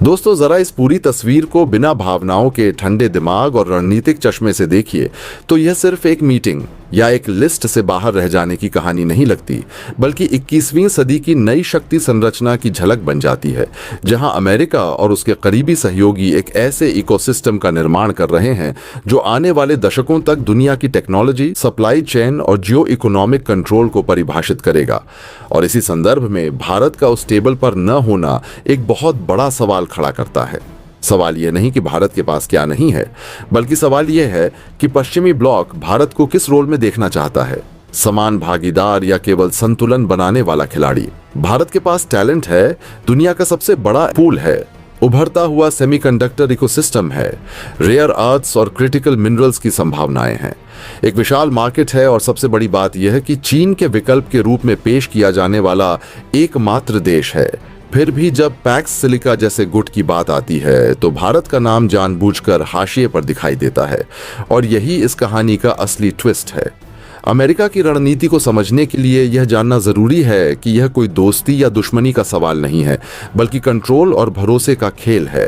दोस्तों, जरा इस पूरी तस्वीर को बिना भावनाओं के ठंडे दिमाग और रणनीतिक चश्मे से देखिए तो यह सिर्फ एक मीटिंग या एक लिस्ट से बाहर रह जाने की कहानी नहीं लगती, बल्कि 21वीं सदी की नई शक्ति संरचना की झलक बन जाती है, जहां अमेरिका और उसके करीबी सहयोगी एक ऐसे इकोसिस्टम का निर्माण कर रहे हैं जो आने वाले दशकों तक दुनिया की टेक्नोलॉजी, सप्लाई चेन और जियो इकोनॉमिक कंट्रोल को परिभाषित करेगा। और इसी संदर्भ में भारत का उस टेबल पर न होना एक बहुत बड़ा सवाल खड़ा करता है। सवाल यह नहीं कि भारत के पास क्या नहीं है, बल्कि सवाल यह है कि पश्चिमी ब्लॉक भारत को किस रोल में देखना चाहता है, समान भागीदार या केवल संतुलन बनाने वाला खिलाड़ी। भारत के पास टैलेंट है, दुनिया का सबसे बड़ा पूल है, उभरता हुआ सेमीकंडक्टर इकोसिस्टम है, रेयर अर्थ्स और क्रिटिकल मिनरल्स की संभावनाएं हैं, एक विशाल मार्केट है और सबसे बड़ी बात यह है कि चीन के विकल्प के रूप में पेश किया जाने वाला एकमात्र देश है। फिर भी जब पैक्स सिलिका जैसे गुट की बात आती है तो भारत का नाम जानबूझकर हाशिए पर दिखाई देता है, और यही इस कहानी का असली ट्विस्ट है। अमेरिका की रणनीति को समझने के लिए यह जानना जरूरी है कि यह कोई दोस्ती या दुश्मनी का सवाल नहीं है, बल्कि कंट्रोल और भरोसे का खेल है।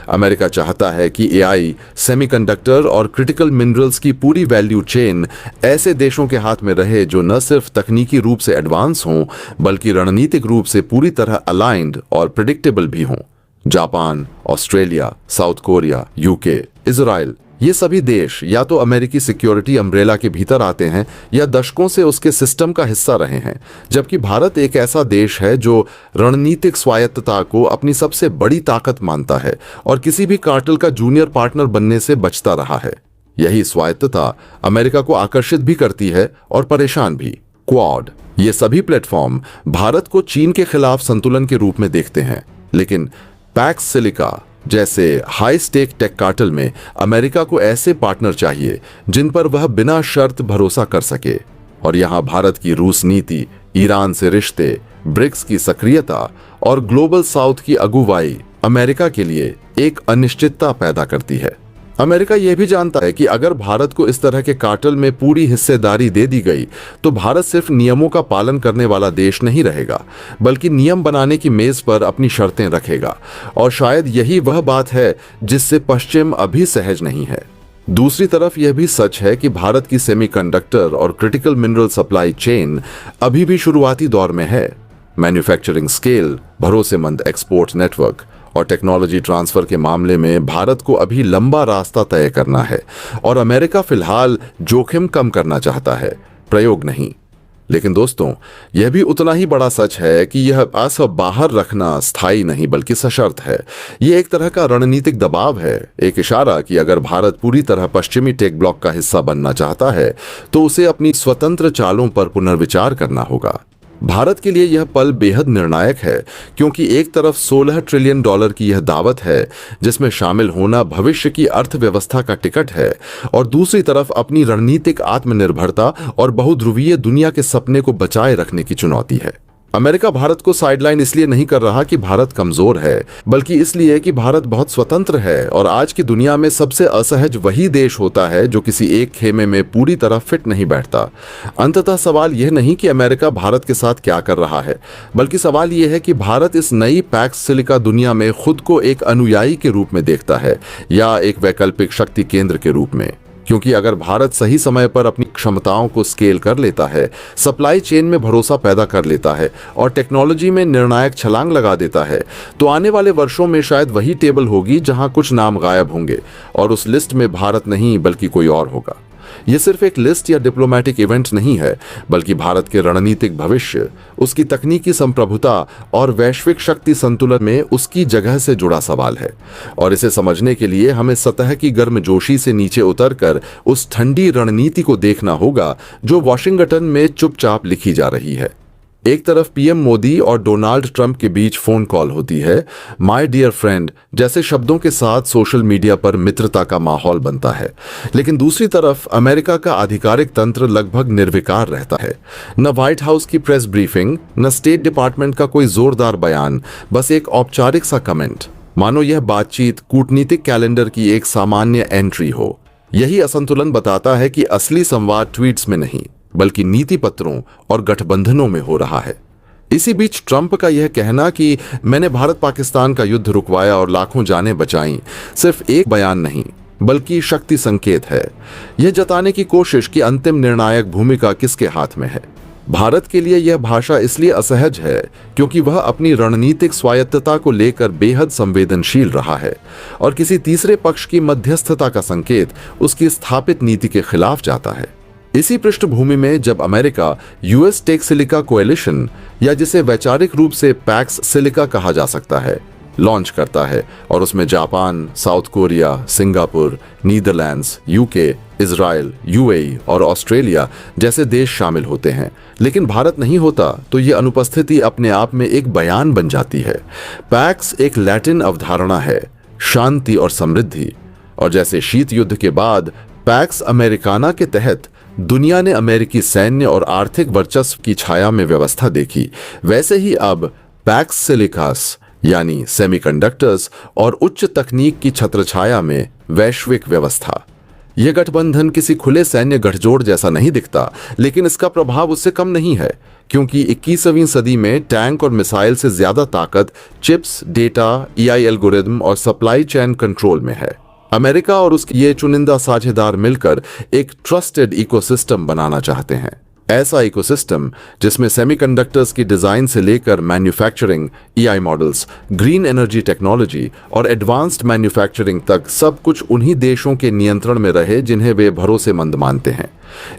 अमेरिका चाहता है कि एआई, सेमीकंडक्टर और क्रिटिकल मिनरल्स की पूरी वैल्यू चेन ऐसे देशों के हाथ में रहे जो न सिर्फ तकनीकी रूप से एडवांस हों, बल्कि रणनीतिक रूप से पूरी तरह अलाइंड और प्रेडिक्टेबल भी हों। Japan, Australia, south Korea, UK, Israel, ये सभी देश या तो अमेरिकी सिक्योरिटी अम्ब्रेला के भीतर आते हैं या दशकों से उसके सिस्टम का हिस्सा रहे हैं, जबकि भारत एक ऐसा देश है जो रणनीतिक स्वायत्तता को अपनी सबसे बड़ी ताकत मानता है और किसी भी कार्टेल का जूनियर पार्टनर बनने से बचता रहा है। यही स्वायत्तता अमेरिका को आकर्षित भी करती है और परेशान भी। क्वाड, ये सभी प्लेटफॉर्म भारत को चीन के खिलाफ संतुलन के रूप में देखते हैं, लेकिन पैक्स सिलिका जैसे हाई स्टेक टेक कार्टेल में अमेरिका को ऐसे पार्टनर चाहिए जिन पर वह बिना शर्त भरोसा कर सके। और यहां भारत की रूस नीति, ईरान से रिश्ते, ब्रिक्स की सक्रियता और ग्लोबल साउथ की अगुवाई अमेरिका के लिए एक अनिश्चितता पैदा करती है। अमेरिका यह भी जानता है कि अगर भारत को इस तरह के कार्टेल में पूरी हिस्सेदारी दे दी गई तो भारत सिर्फ नियमों का पालन करने वाला देश नहीं रहेगा, बल्कि नियम बनाने की मेज पर अपनी शर्तें रखेगा। और शायद यही वह बात है जिससे पश्चिम अभी सहज नहीं है। दूसरी तरफ यह भी सच है कि भारत की सेमीकंडक्टर और क्रिटिकल मिनरल सप्लाई चेन अभी भी शुरुआती दौर में है। मैन्युफैक्चरिंग स्केल, भरोसेमंद एक्सपोर्ट नेटवर्क और टेक्नोलॉजी ट्रांसफर के मामले में भारत को अभी लंबा रास्ता तय करना है, और अमेरिका फिलहाल जोखिम कम करना चाहता है, प्रयोग नहीं। लेकिन दोस्तों, यह भी उतना ही बड़ा सच है कि यह असर बाहर रखना स्थायी नहीं बल्कि सशर्त है। यह एक तरह का रणनीतिक दबाव है, एक इशारा कि अगर भारत पूरी तरह पश्चिमी टेक ब्लॉक का हिस्सा बनना चाहता है तो उसे अपनी स्वतंत्र चालों पर पुनर्विचार करना होगा। भारत के लिए यह पल बेहद निर्णायक है, क्योंकि एक तरफ $16 ट्रिलियन की यह दावत है जिसमें शामिल होना भविष्य की अर्थव्यवस्था का टिकट है, और दूसरी तरफ अपनी रणनीतिक आत्मनिर्भरता और बहुध्रुवीय दुनिया के सपने को बचाए रखने की चुनौती है। अमेरिका भारत को साइडलाइन इसलिए नहीं कर रहा कि भारत कमजोर है, बल्कि इसलिए कि भारत बहुत स्वतंत्र है, और आज की दुनिया में सबसे असहज वही देश होता है जो किसी एक खेमे में पूरी तरह फिट नहीं बैठता। अंततः सवाल यह नहीं कि अमेरिका भारत के साथ क्या कर रहा है, बल्कि सवाल यह है कि भारत इस नई पैक्स सिलिका दुनिया में खुद को एक अनुयायी के रूप में देखता है या एक वैकल्पिक शक्ति केंद्र के रूप में। क्योंकि अगर भारत सही समय पर अपनी क्षमताओं को स्केल कर लेता है, सप्लाई चेन में भरोसा पैदा कर लेता है और टेक्नोलॉजी में निर्णायक छलांग लगा देता है, तो आने वाले वर्षों में शायद वही टेबल होगी जहां कुछ नाम गायब होंगे, और उस लिस्ट में भारत नहीं बल्कि कोई और होगा। यह सिर्फ एक लिस्ट या डिप्लोमेटिक इवेंट नहीं है, बल्कि भारत के रणनीतिक भविष्य, उसकी तकनीकी संप्रभुता और वैश्विक शक्ति संतुलन में उसकी जगह से जुड़ा सवाल है। और इसे समझने के लिए हमें सतह की गर्मजोशी से नीचे उतरकर उस ठंडी रणनीति को देखना होगा जो वॉशिंगटन में चुपचाप लिखी जा रही है। एक तरफ पीएम मोदी और डोनाल्ड ट्रंप के बीच फोन कॉल होती है, माय डियर फ्रेंड जैसे शब्दों के साथ सोशल मीडिया पर मित्रता का माहौल बनता है, लेकिन दूसरी तरफ अमेरिका का आधिकारिक तंत्र लगभग निर्विकार रहता है। न व्हाइट हाउस की प्रेस ब्रीफिंग, न स्टेट डिपार्टमेंट का कोई जोरदार बयान, बस एक औपचारिक सा कमेंट, मानो यह बातचीत कूटनीतिक कैलेंडर की एक सामान्य एंट्री हो। यही असंतुलन बताता है कि असली संवाद ट्वीट्स में नहीं, बल्कि नीति पत्रों और गठबंधनों में हो रहा है। इसी बीच ट्रंप का यह कहना कि मैंने भारत पाकिस्तान का युद्ध रुकवाया और लाखों जानें बचाईं, सिर्फ एक बयान नहीं बल्कि शक्ति संकेत है। यह जताने की कोशिश कि अंतिम निर्णायक भूमिका किसके हाथ में है। भारत के लिए यह भाषा इसलिए असहज है क्योंकि वह अपनी रणनीतिक स्वायत्तता को लेकर बेहद संवेदनशील रहा है और किसी तीसरे पक्ष की मध्यस्थता का संकेत उसकी स्थापित नीति के खिलाफ जाता है। इसी पृष्ठभूमि में जब America US tech silica coalition, या जिसे वैचारिक रूप से पैक्स सिलिका कहा जा सकता है, लॉन्च करता है और उसमें Japan, south Korea, Singapore, Netherlands, UK, Israel, UAE और ऑस्ट्रेलिया जैसे देश शामिल होते हैं, लेकिन भारत नहीं होता, तो ये अनुपस्थिति अपने आप में एक बयान बन जाती है। पैक्स एक लैटिन अवधारणा है, शांति और समृद्धि, और जैसे शीत युद्ध के बाद पैक्स अमेरिकाना के तहत दुनिया ने अमेरिकी सैन्य और आर्थिक वर्चस्व की छाया में व्यवस्था देखी, वैसे ही अब पैक्स सिलिकास यानी सेमीकंडक्टर्स और उच्च तकनीक की छत्रछाया में वैश्विक व्यवस्था। यह गठबंधन किसी खुले सैन्य गठजोड़ जैसा नहीं दिखता, लेकिन इसका प्रभाव उससे कम नहीं है, क्योंकि 21वीं सदी में टैंक और मिसाइल से ज्यादा ताकत चिप्स, डेटा, एआई एल्गोरिदम और सप्लाई चेन कंट्रोल में है। अमेरिका और उसके ये चुनिंदा साझेदार मिलकर एक ट्रस्टेड इकोसिस्टम बनाना चाहते हैं। ऐसा इकोसिस्टम जिसमें सेमीकंडक्टर्स की डिजाइन से लेकर manufacturing, AI models, green energy technology और एडवांस्ड मैन्युफैक्चरिंग तक सब कुछ उन्हीं देशों के नियंत्रण में रहे जिन्हें वे भरोसेमंद मानते हैं।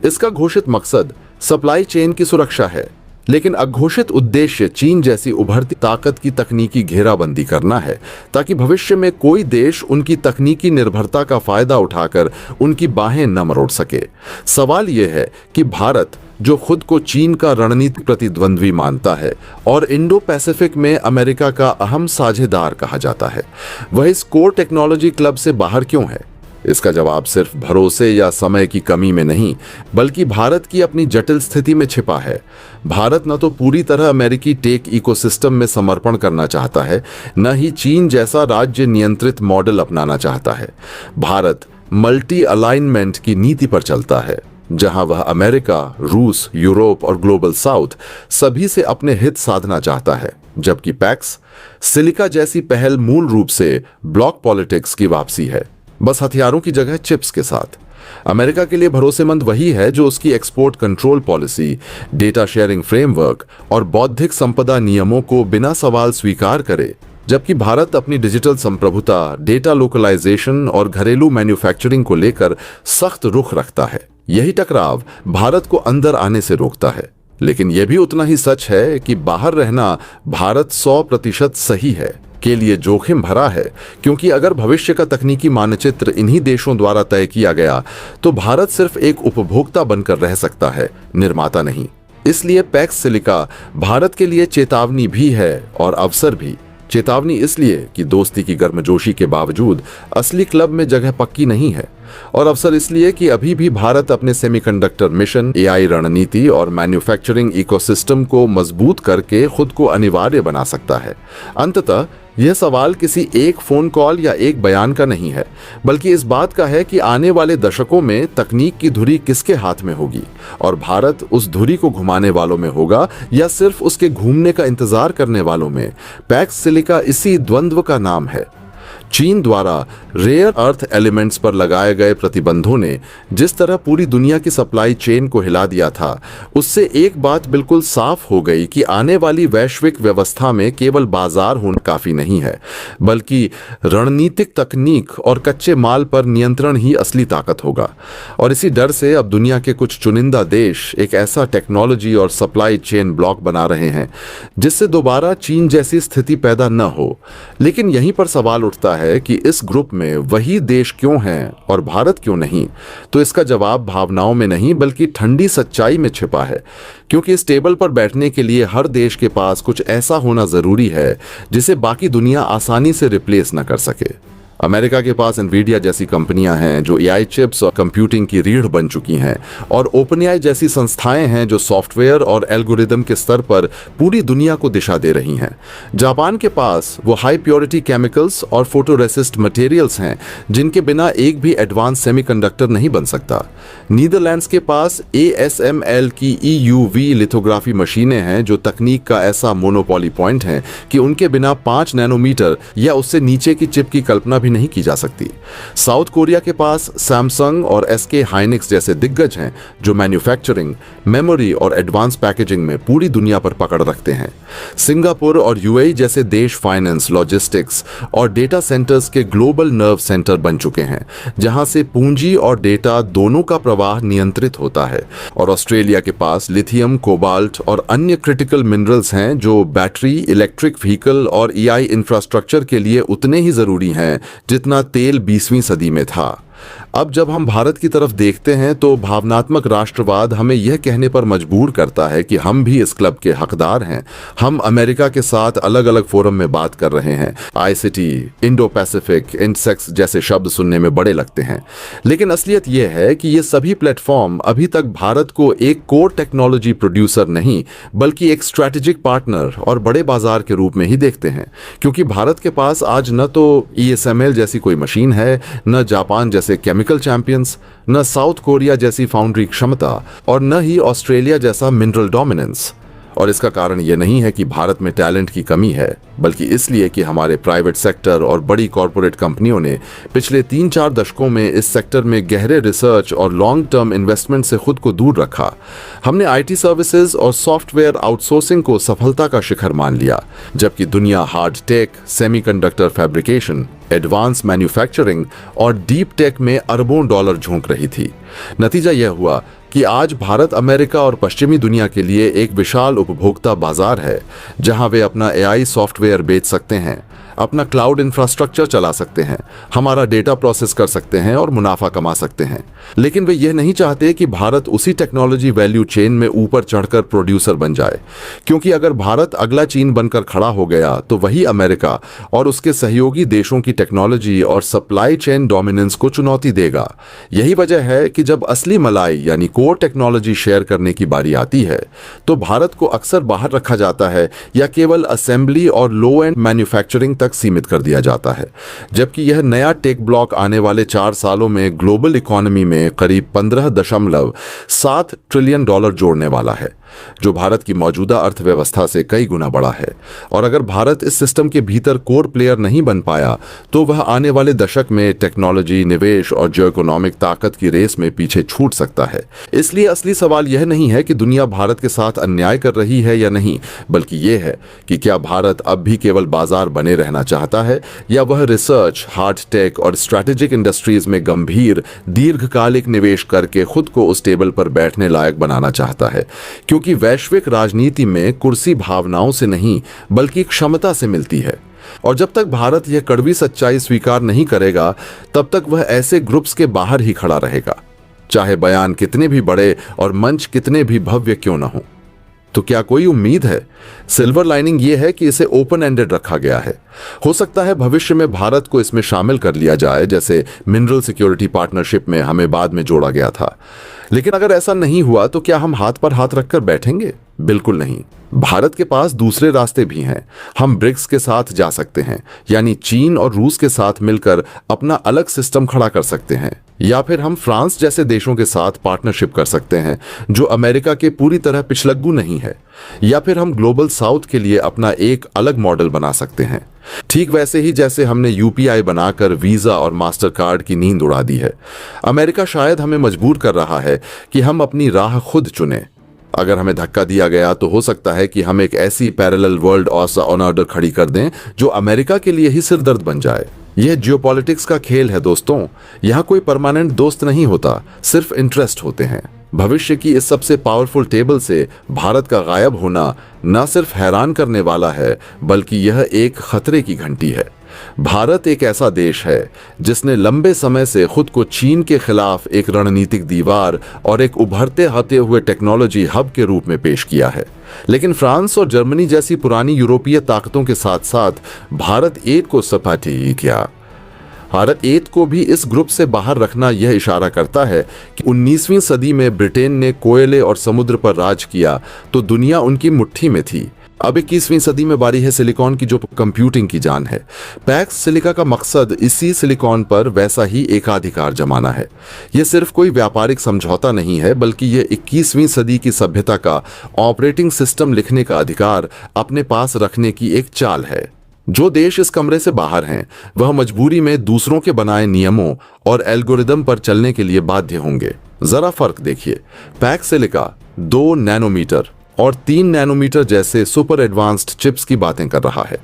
इसका घोषित मकसद सप्लाई चेन की सुरक्षा है, लेकिन अघोषित उद्देश्य चीन जैसी उभरती ताकत की तकनीकी घेराबंदी करना है, ताकि भविष्य में कोई देश उनकी तकनीकी निर्भरता का फायदा उठाकर उनकी बाहें न मरोड़ सके। सवाल यह है कि भारत, जो खुद को चीन का रणनीतिक प्रतिद्वंद्वी मानता है और इंडो पैसिफिक में अमेरिका का अहम साझेदार कहा जाता है, वह इस कोर टेक्नोलॉजी क्लब से बाहर क्यों है? इसका जवाब सिर्फ भरोसे या समय की कमी में नहीं, बल्कि भारत की अपनी जटिल स्थिति में छिपा है। भारत न तो पूरी तरह अमेरिकी टेक इकोसिस्टम में समर्पण करना चाहता है, न ही चीन जैसा राज्य नियंत्रित मॉडल अपनाना चाहता है। भारत मल्टी अलाइनमेंट की नीति पर चलता है, जहां वह अमेरिका, रूस, यूरोप और ग्लोबल साउथ सभी से अपने हित साधना चाहता है, जबकि पैक्स सिलिका जैसी पहल मूल रूप से ब्लॉक पॉलिटिक्स की वापसी है, बस हथियारों की जगह चिप्स के साथ। अमेरिका के लिए भरोसेमंद वही है जो उसकी export control policy, data sharing framework और बौद्धिक संपदा नियमों को बिना सवाल स्वीकार करे, जबकि भारत अपनी डिजिटल संप्रभुता, डेटा लोकलाइजेशन और घरेलू मैन्युफैक्चरिंग को लेकर सख्त रुख रखता है। यही टकराव भारत को अंदर आने से रोकता है, लेकिन यह भी उतना ही सच है कि बाहर रहना भारत 100% सही है के लिए जोखिम भरा है, क्योंकि अगर भविष्य का तकनीकी मानचित्र इन्हीं देशों द्वारा तय किया गया तो भारत सिर्फ एक उपभोक्ता बनकर रह सकता है, निर्माता नहीं। इसलिए पैक्स सिलिका भारत के लिए चेतावनी भी है और अवसर भी। चेतावनी इसलिए कि दोस्ती की गर्मजोशी के बावजूद असली क्लब में जगह पक्की नहीं है, और अवसर इसलिए कि अभी भी भारत अपने सेमीकंडक्टर मिशन, एआई रणनीति और मैन्युफैक्चरिंग इकोसिस्टम को मजबूत करके खुद को अनिवार्य बना सकता है। अंततः यह सवाल किसी एक फोन कॉल या एक बयान का नहीं है, बल्कि इस बात का है कि आने वाले दशकों में तकनीक की धुरी किसके हाथ में होगी, और भारत उस धुरी को घुमाने वालों में होगा या सिर्फ उसके घूमने का इंतजार करने वालों में। पैक्स सिलिका इसी द्वंद्व का नाम है। चीन द्वारा रेयर अर्थ एलिमेंट्स पर लगाए गए प्रतिबंधों ने जिस तरह पूरी दुनिया की सप्लाई चेन को हिला दिया था, उससे एक बात बिल्कुल साफ हो गई कि आने वाली वैश्विक व्यवस्था में केवल बाजार होना काफी नहीं है, बल्कि रणनीतिक तकनीक और कच्चे माल पर नियंत्रण ही असली ताकत होगा। और इसी डर से अब दुनिया के कुछ चुनिंदा देश एक ऐसा टेक्नोलॉजी और सप्लाई चेन ब्लॉक बना रहे हैं जिससे दोबारा चीन जैसी स्थिति पैदा न हो। लेकिन यहीं पर सवाल उठता है कि इस ग्रुप में वही देश क्यों हैं और भारत क्यों नहीं? तो इसका जवाब भावनाओं में नहीं बल्कि ठंडी सच्चाई में छिपा है, क्योंकि इस टेबल पर बैठने के लिए हर देश के पास कुछ ऐसा होना जरूरी है जिसे बाकी दुनिया आसानी से रिप्लेस न कर सके। अमेरिका के पास एनवीडिया जैसी कंपनियां हैं जो एआई चिप्स और कंप्यूटिंग की रीढ़ बन चुकी हैं, और ओपनएआई जैसी संस्थाएं हैं जो सॉफ्टवेयर और एल्गोरिदम के स्तर पर पूरी दुनिया को दिशा दे रही हैं। जापान के पास वो हाई प्योरिटी केमिकल्स और फोटोरेसिस्ट मटेरियल्स हैं जिनके बिना एक भी एडवांस सेमीकंडक्टर नहीं बन सकता। नीदरलैंड्स के पास ASML की EUV लिथोग्राफी मशीनें हैं जो तकनीक का ऐसा मोनोपोली पॉइंट है कि उनके बिना 5 नैनोमीटर या उससे नीचे की चिप की कल्पना भी नहीं की जा सकती। साउथ कोरिया के पास सैमसंग और SK हाइनिक्स जैसे दिग्गज हैं जो मैन्युफैक्चरिंग, मेमोरी और एडवांस पैकेजिंग में पूरी दुनिया पर पकड़ रखते हैं। सिंगापुर और UAE जैसे देश फाइनेंस, लॉजिस्टिक्स और डेटा सेंटर्स के ग्लोबल नर्व सेंटर बन चुके हैं जहां से पूंजी और डेटा दोनों का प्रवाह नियंत्रित होता है। और ऑस्ट्रेलिया के पास लिथियम, कोबाल्ट और अन्य क्रिटिकल मिनरल्स हैं जो बैटरी, इलेक्ट्रिक व्हीकल और EI इंफ्रास्ट्रक्चर के लिए उतने ही जरूरी हैं जितना तेल 20वीं सदी में था। अब जब हम भारत की तरफ देखते हैं तो भावनात्मक राष्ट्रवाद हमें यह कहने पर मजबूर करता है कि हम भी इस क्लब के हकदार हैं। हम अमेरिका के साथ अलग अलग फोरम में बात कर रहे हैं। ICT, इंडो पैसिफिक, इंडसेक्स जैसे शब्द सुनने में बड़े लगते हैं, लेकिन असलियत यह है कि ये सभी प्लेटफॉर्म अभी तक भारत को एक कोर टेक्नोलॉजी प्रोड्यूसर नहीं बल्कि एक स्ट्रैटेजिक पार्टनर और बड़े बाजार के रूप में ही देखते हैं, क्योंकि भारत के पास आज न तो ESML जैसी कोई मशीन है, न जापान जैसे केमिकल चैंपियंस, न साउथ कोरिया जैसी फाउंड्री क्षमता और न ही ऑस्ट्रेलिया जैसा मिनरल डोमिनेंस। और इसका कारण यह नहीं है कि भारत में टैलेंट की कमी है, बल्कि इसलिए कि हमारे प्राइवेट सेक्टर और बड़ी कॉरपोरेट कंपनियों ने पिछले 3-4 दशकों में इस सेक्टर में गहरे रिसर्च और लॉन्ग टर्म इन्वेस्टमेंट से खुद को दूर रखा। हमने IT सर्विसेज और सॉफ्टवेयर आउटसोर्सिंग को सफलता का शिखर मान लिया, जबकि दुनिया hard tech, semiconductor fabrication, advance manufacturing और डीप टेक में अरबों डॉलर झोंक रही थी। नतीजा यह हुआ कि आज भारत अमेरिका और पश्चिमी दुनिया के लिए एक विशाल उपभोक्ता बाजार है, जहां वे अपना AI सॉफ्टवेयर बेच सकते हैं, अपना क्लाउड इंफ्रास्ट्रक्चर चला सकते हैं, हमारा डेटा प्रोसेस कर सकते हैं और मुनाफा कमा सकते हैं। लेकिन वे यह नहीं चाहते कि भारत उसी टेक्नोलॉजी वैल्यू चेन में ऊपर चढ़कर प्रोड्यूसर बन जाए, क्योंकि अगर भारत अगला चीन बनकर खड़ा हो गया तो वही अमेरिका और उसके सहयोगी देशों की टेक्नोलॉजी और सप्लाई चेन डोमिनेंस को चुनौती देगा। यही वजह है कि जब असली मलाई यानी कोर टेक्नोलॉजी शेयर करने की बारी आती है तो भारत को अक्सर बाहर रखा जाता है या केवल असेंबली और लो एंड मैन्युफैक्चरिंग तक सीमित कर दिया जाता है, जबकि यह नया टेक ब्लॉक आने वाले 4 सालों में ग्लोबल इकोनॉमी में करीब 15.7 ट्रिलियन डॉलर जोड़ने वाला है, जो भारत की मौजूदा अर्थव्यवस्था से कई गुना बड़ा है। और अगर भारत इस सिस्टम के भीतर कोर प्लेयर नहीं बन पाया तो वह आने वाले दशक में टेक्नोलॉजी, निवेश और जियो इकोनॉमिक ताकत की रेस में पीछे छूट सकता है। इसलिए असली सवाल यह नहीं है कि दुनिया भारत के साथ अन्याय कर रही है या नहीं, बल्कि यह है कि क्या भारत अब भी केवल बाजार बने रहना चाहता है या वह रिसर्च, हार्ड टेक और स्ट्रैटेजिक इंडस्ट्रीज में गंभीर दीर्घकालिक निवेश करके खुद को उस टेबल पर बैठने लायक बनाना चाहता है, क्योंकि वैश्विक राजनीति में कुर्सी भावनाओं से नहीं बल्कि क्षमता से मिलती है। और जब तक भारत यह कड़वी सच्चाई स्वीकार नहीं करेगा तब तक वह ऐसे ग्रुप्स के बाहर ही खड़ा रहेगा, चाहे बयान कितने भी बड़े और मंच कितने भी भव्य क्यों न हो। तो क्या कोई उम्मीद है? सिल्वर लाइनिंग यह है कि इसे ओपन एंडेड रखा गया है। हो सकता है भविष्य में भारत को इसमें शामिल कर लिया जाए, जैसे मिनरल सिक्योरिटी पार्टनरशिप में हमें बाद में जोड़ा गया था। लेकिन अगर ऐसा नहीं हुआ तो क्या हम हाथ पर हाथ रखकर बैठेंगे? बिल्कुल नहीं। भारत के पास दूसरे रास्ते भी हैं। हम ब्रिक्स के साथ जा सकते हैं, यानी चीन और रूस के साथ मिलकर अपना अलग सिस्टम खड़ा कर सकते हैं, या फिर हम फ्रांस जैसे देशों के साथ पार्टनरशिप कर सकते हैं जो अमेरिका के पूरी तरह पिछलग्गू नहीं है, या फिर हम ग्लोबल साउथ के लिए अपना एक अलग मॉडल बना सकते हैं। ठीक वैसे ही जैसे हमने UPI बनाकर वीजा और मास्टर कार्ड की नींद उड़ा दी है। अमेरिका शायद हमें मजबूर कर रहा है कि हम अपनी राह खुद चुनें। अगर हमें धक्का दिया गया तो हो सकता है कि हम एक ऐसी पैरेलल वर्ल्ड ऑर्डर खड़ी कर दें जो अमेरिका के लिए ही सिरदर्द बन जाए। यह जियोपॉलिटिक्स का खेल है दोस्तों। यहाँ कोई परमानेंट दोस्त नहीं होता, सिर्फ इंटरेस्ट होते हैं। भविष्य की इस सबसे पावरफुल टेबल से भारत का गायब होना न सिर्फ हैरान करने वाला है, बल्कि यह एक खतरे की घंटी है। भारत एक ऐसा देश है जिसने लंबे समय से खुद को चीन के खिलाफ एक रणनीतिक दीवार और एक उभरते आते हुए टेक्नोलॉजी हब के रूप में पेश किया है। लेकिन फ्रांस और जर्मनी जैसी पुरानी यूरोपीय ताकतों के साथ साथ भारत एक को सपाटी क्या। भारत एट को भी इस ग्रुप से बाहर रखना यह इशारा करता है कि 19वीं सदी में ब्रिटेन ने कोयले और समुद्र पर राज किया तो दुनिया उनकी मुट्ठी में थी। अब 21वीं सदी में बारी है सिलिकॉन की, जो कंप्यूटिंग की जान है। पैक्स सिलिका का मकसद इसी सिलिकॉन पर वैसा ही एकाधिकार जमाना है। यह सिर्फ कोई व्यापारिक समझौता नहीं है, बल्कि यह 21वीं सदी की सभ्यता का ऑपरेटिंग सिस्टम लिखने का अधिकार अपने पास रखने की एक चाल है। जो देश इस कमरे से बाहर हैं, वह मजबूरी में दूसरों के बनाए नियमों और एल्गोरिदम पर चलने के लिए बाध्य होंगे। जरा फर्क देखिए, पैक्स सिलिका 2 नैनोमीटर और 3 नैनोमीटर जैसे सुपर एडवांस्ड चिप्स की बातें कर रहा है,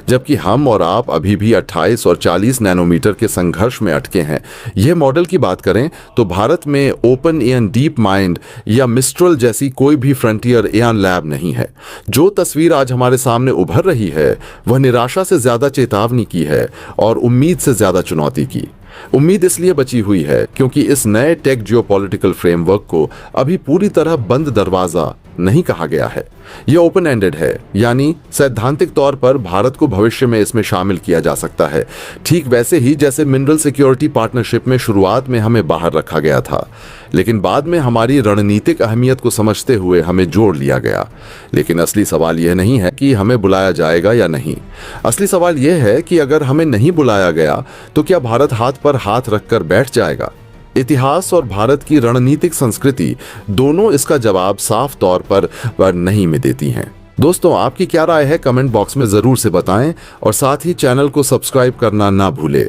जबकि हम और आप अभी भी 28 और 40 नैनोमीटर के संघर्ष में अटके हैं। यह मॉडल की बात करें तो भारत में ओपन एआई, डीप माइंड या मिस्ट्रल जैसी कोई भी फ्रंटियर एआई लैब नहीं है। जो तस्वीर आज हमारे सामने उभर रही है वह निराशा से ज्यादा चेतावनी की है और उम्मीद से ज्यादा चुनौती की। उम्मीद इसलिए बची हुई है क्योंकि इस नए टेक जियोपॉलिटिकल फ्रेमवर्क को अभी पूरी तरह बंद दरवाजा नहीं कहा गया है। यह ओपन एंडेड है, यानी सैद्धांतिक तौर पर भारत को भविष्य में इसमें शामिल किया जा सकता है, ठीक वैसे ही जैसे मिनरल सिक्योरिटी पार्टनरशिप में शुरुआत में हमें बाहर रखा गया था, लेकिन बाद में हमारी रणनीतिक अहमियत को समझते हुए हमें जोड़ लिया गया। लेकिन असली सवाल यह नहीं है कि हमें बुलाया जाएगा या नहीं। असली सवाल यह है कि अगर हमें नहीं बुलाया गया तो क्या भारत हाथ पर हाथ रखकर बैठ जाएगा? इतिहास और भारत की रणनीतिक संस्कृति दोनों इसका जवाब साफ तौर पर नहीं में देती हैं। दोस्तों, आपकी क्या राय है कमेंट बॉक्स में जरूर से बताएं और साथ ही चैनल को सब्सक्राइब करना ना भूलें।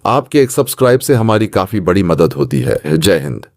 आपके एक सब्सक्राइब से हमारी काफी बड़ी मदद होती है। जय हिंद।